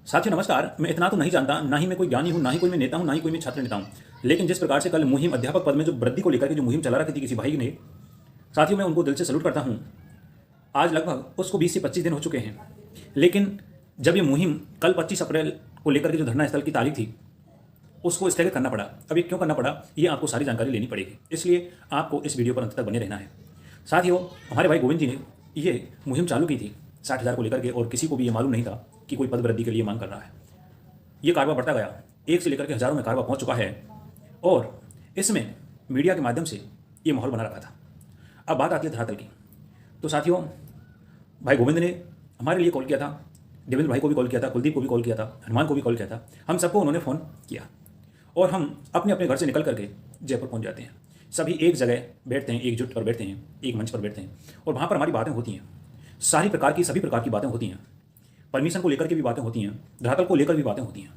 साथियों नमस्कार। मैं इतना तो नहीं जानता, ना ही मैं कोई ज्ञानी हूँ, ना ही कोई मैं नेता हूँ, ना ही कोई मैं छात्र नेता हूँ। लेकिन जिस प्रकार से कल मुहिम अध्यापक पद में जो वृद्धि को लेकर के जो मुहिम चला रखी थी किसी भाई ने, साथियों मैं उनको दिल से सैल्यूट करता हूँ। आज लगभग उसको 20 से 25 दिन हो चुके हैं। लेकिन जब ये मुहिम कल 25 अप्रैल को लेकर के जो धरना स्थल की तारीख थी, उसको स्थगित करना पड़ा। अब ये क्यों करना पड़ा, ये आपको सारी जानकारी लेनी पड़ेगी, इसलिए आपको इस वीडियो पर अंत तक बने रहना है। साथियों, हमारे भाई गोविंद जी ने ये मुहिम चालू की थी 60,000 को लेकर के, और किसी को भी ये मालूम नहीं था कि कोई पद वृद्धि के लिए मांग कर रहा है। ये कारवा बढ़ता गया, एक से लेकर के हज़ारों में कारवा पहुंच चुका है, और इसमें मीडिया के माध्यम से ये माहौल बना रखा था। अब बात आती है धरातल की। तो साथियों, भाई गोविंद ने हमारे लिए कॉल किया था, देवेंद्र भाई को भी कॉल किया था, कुलदीप को भी कॉल किया था, हनुमान को भी कॉल किया था। हम सबको उन्होंने फ़ोन किया और हम अपने अपने घर से निकल करके जयपुर पहुंच जाते हैं। सभी एक जगह बैठते हैं, एकजुट पर बैठते हैं, एक मंच पर बैठते हैं, और वहाँ पर हमारी बातें होती हैं। सारी प्रकार की, सभी प्रकार की बातें होती हैं। परमिशन को लेकर के भी बातें होती हैं, धरातल को लेकर भी बातें होती हैं।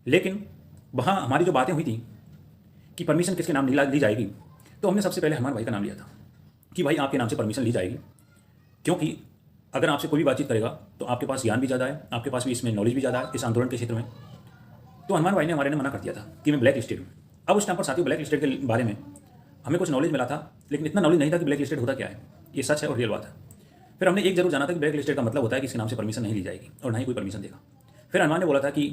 लेकिन वहाँ हमारी जो बातें हुई थी कि परमिशन किसके नाम ली जाएगी, तो हमने सबसे पहले हनुमान भाई का नाम लिया था कि भाई आपके नाम से परमिशन ली जाएगी, क्योंकि अगर आपसे कोई भी बातचीत करेगा तो आपके पास ज्ञान भी ज़्यादा है, आपके पास भी इसमें नॉलेज भी ज़्यादा है इस आंदोलन के क्षेत्र में। तो हनुमान भाई ने हमारे ने मना कर दिया था कि मैं ब्लैक लिस्टेड हूँ। अब उस टाइम पर साथियों, ब्लैक लिस्टेड के बारे में हमें कुछ नॉलेज मिला था, लेकिन इतना नॉलेज नहीं था कि ब्लैक लिस्टेड होता क्या है। ये सच है और रियल बात है। फिर हमने एक जरूर जाना था कि ब्लैक लिस्टेड का मतलब होता है कि इसके नाम से परमिशन नहीं ली जाएगी और ना ही कोई परमिशन देगा। फिर हनुमान ने बोला था कि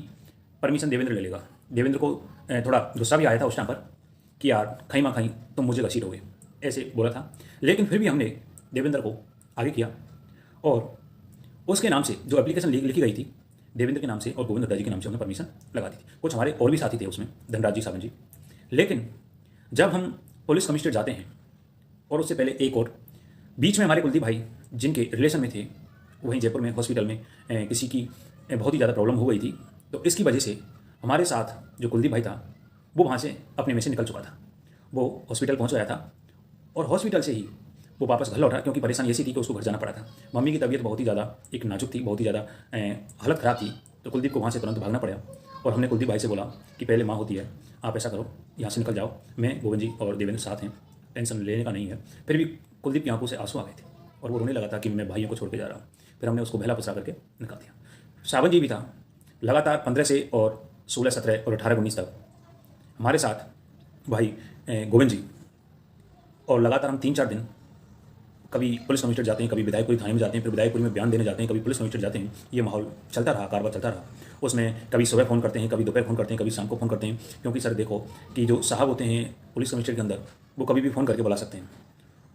परमिशन देवेंद्र ले लेगा। देवेंद्र को थोड़ा गुस्सा भी आया था उस टाइम पर कि यार खई माँ खई तुम मुझे घसीटोगे, ऐसे बोला था। लेकिन फिर भी हमने देवेंद्र को आगे किया, और उसके नाम से जो एप्लीकेशन लिखी गई थी देवेंद्र के नाम से और गोविंद अड्डा जी के नाम से हमने परमिशन लगा दी थी। कुछ हमारे और भी साथी थे उसमें, धनराज जी, सावन जी। लेकिन जब हम पुलिस कमिश्नरेट जाते हैं, और उससे पहले एक और बीच में हमारे कुलदीप भाई जिनके रिलेशन में थे, वहीं जयपुर में हॉस्पिटल में किसी की बहुत ही ज़्यादा प्रॉब्लम हो गई थी। तो इसकी वजह से हमारे साथ जो कुलदीप भाई था वो वहाँ से अपने में से निकल चुका था। वो हॉस्पिटल पहुँच गया था, और हॉस्पिटल से ही वो वापस घर लौटा, क्योंकि परेशानी ऐसी थी कि उसको घर जाना पड़ा था। मम्मी की तबीयत बहुत ही ज़्यादा एक नाजुक थी, बहुत ही ज़्यादा हालत ख़राब थी। तो कुलदीप को वहाँ से तुरंत भागना पड़ा, और हमने कुलदीप भाई से बोला कि पहले माँ होती है, आप ऐसा करो यहाँ से निकल जाओ, मैं गोविंद जी और देवेंद्र साथ हैं, टेंशन लेने का नहीं है। फिर भी कुलदीप की आंखों से आंसू आ गए थे और वो रोने लगा था कि मैं भाइयों को छोड़ के जा रहा हूँ। फिर हमने उसको बहला फुसला करके निकाल दिया। सावन जी भी था, लगातार 15 से और 16, 17 और 18, 19 तक हमारे साथ भाई गोविंद जी, और लगातार हम 3-4 दिन कभी पुलिस कमिश्नर जाते हैं, कभी विधायकपुरी थाने में जाते हैं, फिर विधायकपुरी में बयान देने जाते हैं, कभी पुलिस कमिश्नर जाते हैं। ये माहौल चलता रहा, कारवां चलता रहा। उसमें कभी सुबह फ़ोन करते हैं, कभी दोपहर फ़ोन करते हैं, कभी शाम को फ़ोन करते हैं, क्योंकि सर देखो कि जो साहब होते हैं पुलिस कमिश्नर के अंदर, वो कभी भी फ़ोन करके बुला सकते हैं।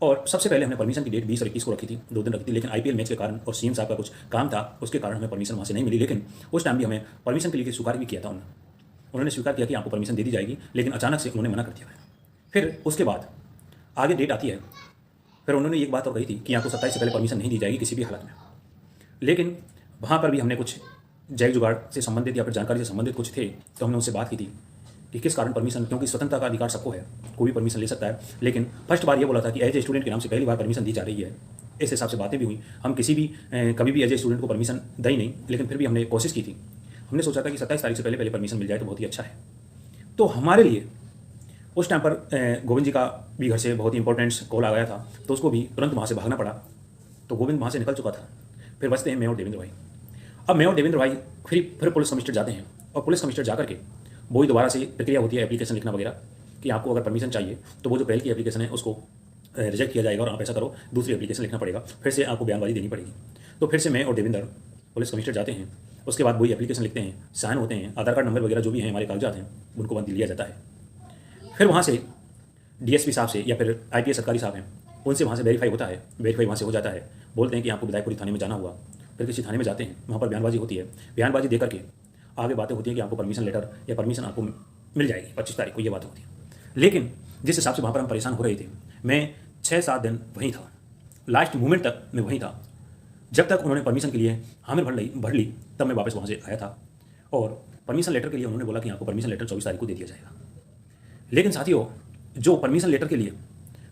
और सबसे पहले हमने परमिशन की डेट 20 और 21 को रखी थी, 2 दिन रखी थी। लेकिन IPL मैच के कारण और सीएम साहब का कुछ काम था, उसके कारण हमें परमिशन वहाँ से नहीं मिली। लेकिन उस टाइम भी हमें परमिशन के लिए स्वीकार भी किया था उन्होंने स्वीकार किया कि आपको परमिशन दे दी जाएगी, लेकिन अचानक से उन्होंने मना कर दिया है। फिर उसके बाद आगे डेट आती है, फिर उन्होंने एक बात और कही थी कि आपको 27 से पहले परमिशन नहीं दी जाएगी किसी भी हालत में। लेकिन वहाँ पर भी हमने कुछ जैक जुगाड़ से संबंधित या फिर जानकारी से संबंधित कुछ थे, तो हमने उनसे बात की थी कि किस कारण परमिशन, क्योंकि स्वतंत्रता का अधिकार सबको है, कोई भी परमिशन ले सकता है। लेकिन फर्स्ट बार ये बोला था कि एज ए स्टूडेंट के नाम से पहली बार परमिशन दी जा रही है। इस हिसाब से बातें भी हुई। हम किसी भी कभी भी एज ए स्टूडेंट को परमिशन दी नहीं, लेकिन फिर भी हमने कोशिश की थी। हमने सोचा था कि 27 तारीख से पहले पहले परमिशन मिल जाए तो बहुत ही अच्छा है। तो हमारे लिए उस टाइम पर गोविंद जी का भी घर से बहुत ही इंपॉर्टेंट कॉल आ गया था, तो उसको भी तुरंत वहाँ से भागना पड़ा। तो गोविंद वहाँ से निकल चुका था। फिर बचते हैं मैं और देवेंद्र भाई। अब मैं और देवेंद्र भाई फिर पुलिस कमिश्नर जाते हैं, और पुलिस कमिश्नर जा करके वही दोबारा से प्रक्रिया होती है, एप्लीकेशन लिखना वगैरह, कि आपको अगर परमिशन चाहिए तो वो जो पहले की एप्लीकेशन है उसको रिजेक्ट किया जाएगा, और आप ऐसा करो दूसरी एप्लीकेशन लिखना पड़ेगा, फिर से आपको बयानबाजी देनी पड़ेगी। तो फिर से मैं और देवेंद्र पुलिस कमिश्नर जाते हैं। उसके बाद वही एप्लीकेशन लिखते हैं, साइन होते हैं, आधार कार्ड नंबर वगैरह जो भी हैं हमारे कागजात हैं उनको बंद लिया जाता है। फिर वहाँ से DSP साहब से या फिर IPS अधिकारी साहब हैं, उनसे वहाँ से वेरीफाई होता है। वेरीफाई वहाँ से हो जाता है, बोलते हैं कि आपको विधायकपुरी थाने में जाना हुआ। फिर किसी थाने में जाते हैं, वहाँ पर बयानबाजी होती है। बयानबाजी दे करके आगे बातें होती हैं कि आपको परमिशन लेटर या परमिशन आपको मिल जाएगी 25 तारीख को, ये बात होती है। लेकिन जिस हिसाब से वहाँ पर हम परेशान हो रहे थे, मैं 6-7 दिन वहीं था, लास्ट मोमेंट तक मैं वहीं था। जब तक उन्होंने परमिशन के लिए हामिल भर ली तब मैं वापस वहाँ से आया था, और परमिशन लेटर के लिए उन्होंने बोला कि आपको परमिशन लेटर 24 तारीख को दे दिया जाएगा। लेकिन साथियों, जो परमिशन लेटर के लिए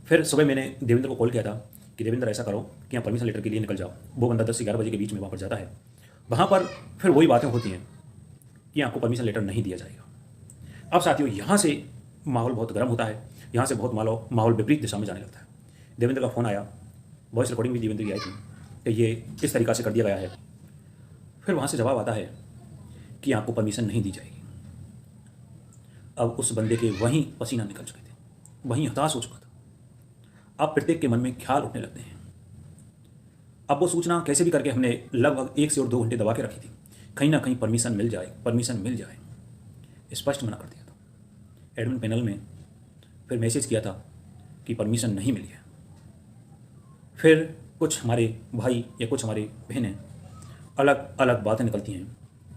फिर सुबह मैंने देवेंद्र को कॉल किया था कि देवेंद्र ऐसा करो कि आप परमिशन लेटर के लिए निकल जाओ। वो बंदा 10 से 11 बजे के बीच में वहाँ पर जाता है। वहाँ पर फिर वही बातें होती हैं कि आपको परमिशन लेटर नहीं दिया जाएगा। अब साथियों, यहाँ से माहौल बहुत गर्म होता है, यहाँ से बहुत माहौल विपरीत दिशा में जाने लगता है। देवेंद्र का फ़ोन आया, वॉइस रिकॉर्डिंग भी देवेंद्र की आई थी कि ये किस तरीक़ा से कर दिया गया है। फिर वहाँ से जवाब आता है कि आपको परमिशन नहीं दी जाएगी। अब उस बंदे के वहीं पसीना निकल चुके थे, वहीं हताश हो चुका था। अब प्रत्येक के मन में ख्याल उठने लगते हैं। अब वो सूचना कैसे भी करके हमने लगभग 1 से और 2 घंटे दबा के रखी थी, कहीं ना कहीं परमिशन मिल जाए, परमिशन मिल जाए। स्पष्ट मना कर दिया था। एडमिन पैनल में फिर मैसेज किया था कि परमिशन नहीं मिली है। फिर कुछ हमारे भाई या कुछ हमारे बहनें अलग अलग बातें निकलती हैं।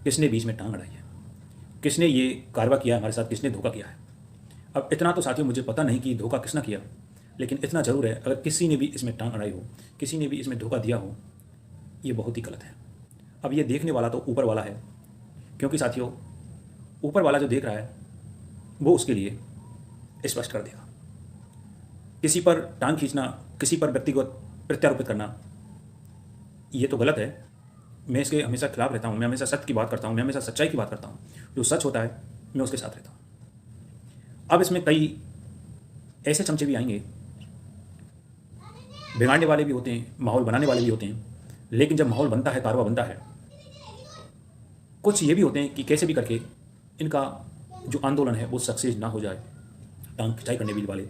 किसने बीच में टांग अड़ाई है, किसने ये कारवा किया हमारे साथ, किसने धोखा किया है। अब इतना तो साथियों मुझे पता नहीं कि धोखा किसने किया, लेकिन इतना ज़रूर है अगर किसी ने भी इसमें टांग अड़ाई हो, किसी ने भी इसमें धोखा दिया हो, ये बहुत ही गलत है। अब ये देखने वाला तो ऊपर वाला है, क्योंकि साथियों ऊपर वाला जो देख रहा है वो उसके लिए स्पष्ट कर देगा। किसी पर टांग खींचना, किसी पर व्यक्तिगत प्रत्यारोपित करना, ये तो गलत है। मैं इसके हमेशा खिलाफ रहता हूँ। मैं हमेशा सत्य की बात करता हूँ, मैं हमेशा सच्चाई की बात करता हूँ। जो सच होता है मैं उसके साथ रहता हूँ। अब इसमें कई ऐसे चमचे भी आएंगे, बिगाड़ने वाले भी होते हैं, माहौल बनाने वाले भी होते हैं। लेकिन जब माहौल बनता है, कारवा बनता है, कुछ ये भी होते हैं कि कैसे भी करके इनका जो आंदोलन है वो सक्सेस ना हो जाए। टांग खिंचाई करने वाले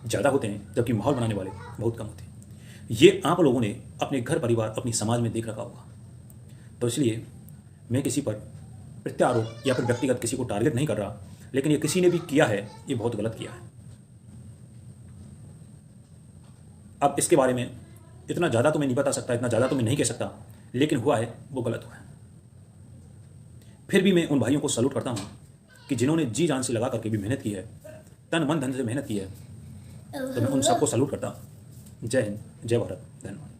ज़्यादा होते हैं, जबकि माहौल बनाने वाले बहुत कम होते हैं। ये आप लोगों ने अपने घर परिवार, अपनी समाज में देख रखा होगा। तो इसलिए मैं किसी पर प्रत्यारोप या फिर व्यक्तिगत किसी को टारगेट नहीं कर रहा, लेकिन ये किसी ने भी किया है, ये बहुत गलत किया है। अब इसके बारे में इतना ज़्यादा तो मैं नहीं बता सकता, इतना ज़्यादा तो मैं नहीं कह सकता, लेकिन हुआ है वो गलत हुआ है। फिर भी मैं उन भाइयों को सल्यूट करता हूँ कि जिन्होंने जी जान से लगा करके भी मेहनत की है, तन मन धन से मेहनत की है, तो मैं उन सबको सल्यूट करता हूँ। जय हिंद, जय भारत, धन्यवाद।